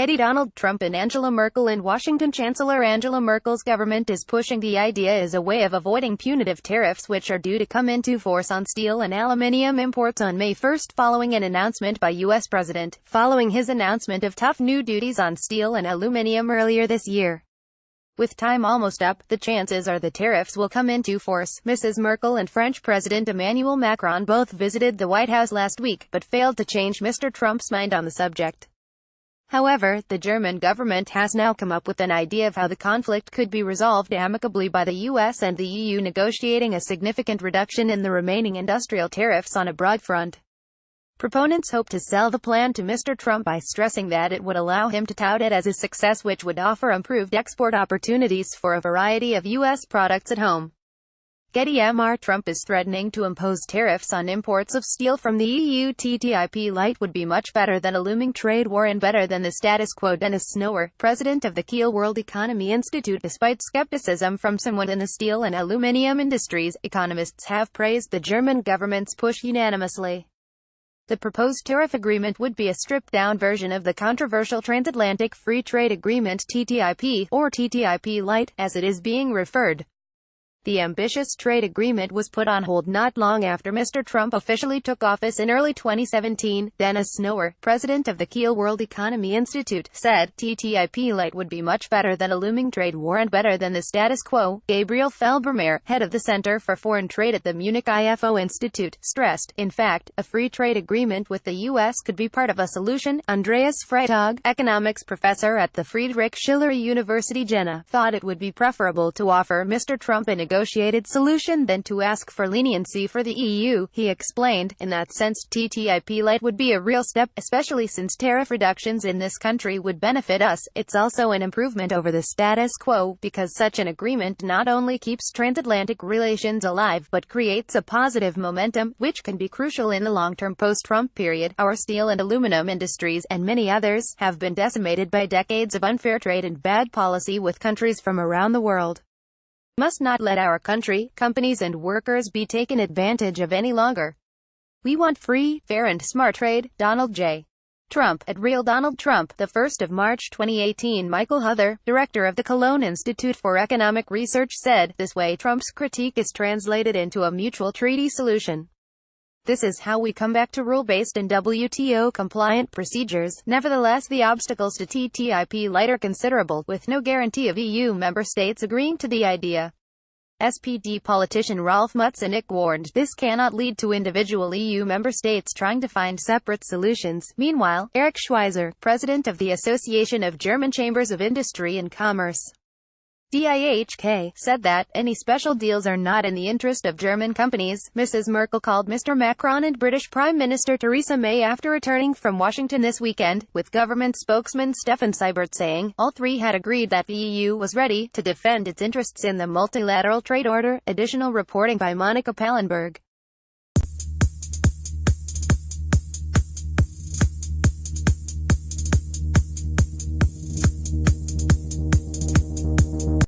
Getty. Donald Trump and Angela Merkel in Washington. Chancellor Angela Merkel's government is pushing the idea as a way of avoiding punitive tariffs which are due to come into force on steel and aluminium imports on May 1 following an announcement by U.S. President, following his announcement of tough new duties on steel and aluminium earlier this year. With time almost up, the chances are the tariffs will come into force. Mrs. Merkel and French President Emmanuel Macron both visited the White House last week, but failed to change Mr. Trump's mind on the subject. However, the German government has now come up with an idea of how the conflict could be resolved amicably by the US and the EU negotiating a significant reduction in the remaining industrial tariffs on a broad front. Proponents hope to sell the plan to Mr. Trump by stressing that it would allow him to tout it as a success which would offer improved export opportunities for a variety of US products at home. Getty. Mr. Trump is threatening to impose tariffs on imports of steel from the EU. TTIP light would be much better than a looming trade war and better than the status quo. Dennis Snower, president of the Kiel World Economy Institute. Despite skepticism from someone in the steel and aluminium industries, economists have praised the German government's push unanimously. The proposed tariff agreement would be a stripped-down version of the controversial Transatlantic Free Trade Agreement (TTIP), or TTIP light, as it is being referred. The ambitious trade agreement was put on hold not long after Mr. Trump officially took office in early 2017. Dennis Snower, president of the Kiel World Economy Institute, said, TTIP light would be much better than a looming trade war and better than the status quo. Gabriel Felbermayr, head of the Center for Foreign Trade at the Munich IFO Institute, stressed, in fact, a free trade agreement with the U.S. could be part of a solution. Andreas Freitag, economics professor at the Friedrich Schiller University Jena, thought it would be preferable to offer Mr. Trump a negotiated solution than to ask for leniency for the EU. He explained, in that sense, TTIP light would be a real step, especially since tariff reductions in this country would benefit us. It's also an improvement over the status quo, because such an agreement not only keeps transatlantic relations alive but creates a positive momentum, which can be crucial in the long-term post-Trump period. Our steel and aluminum industries, and many others, have been decimated by decades of unfair trade and bad policy with countries from around the world. We must not let our country, companies and workers be taken advantage of any longer. We want free, fair and smart trade. Donald J. Trump, at Real Donald Trump, 1 March 2018. Michael Huther, director of the Cologne Institute for Economic Research, said, this way Trump's critique is translated into a mutual treaty solution. This is how we come back to rule-based and WTO-compliant procedures. Nevertheless, the obstacles to TTIP light are considerable, with no guarantee of EU member states agreeing to the idea. SPD politician Rolf Mutzenich warned, this cannot lead to individual EU member states trying to find separate solutions. Meanwhile, Eric Schweizer, president of the Association of German Chambers of Industry and Commerce, DIHK, said that any special deals are not in the interest of German companies. Mrs. Merkel called Mr. Macron and British Prime Minister Theresa May after returning from Washington this weekend, with government spokesman Stefan Seibert saying, all three had agreed that the EU was ready to defend its interests in the multilateral trade order. Additional reporting by Monica Pallenberg.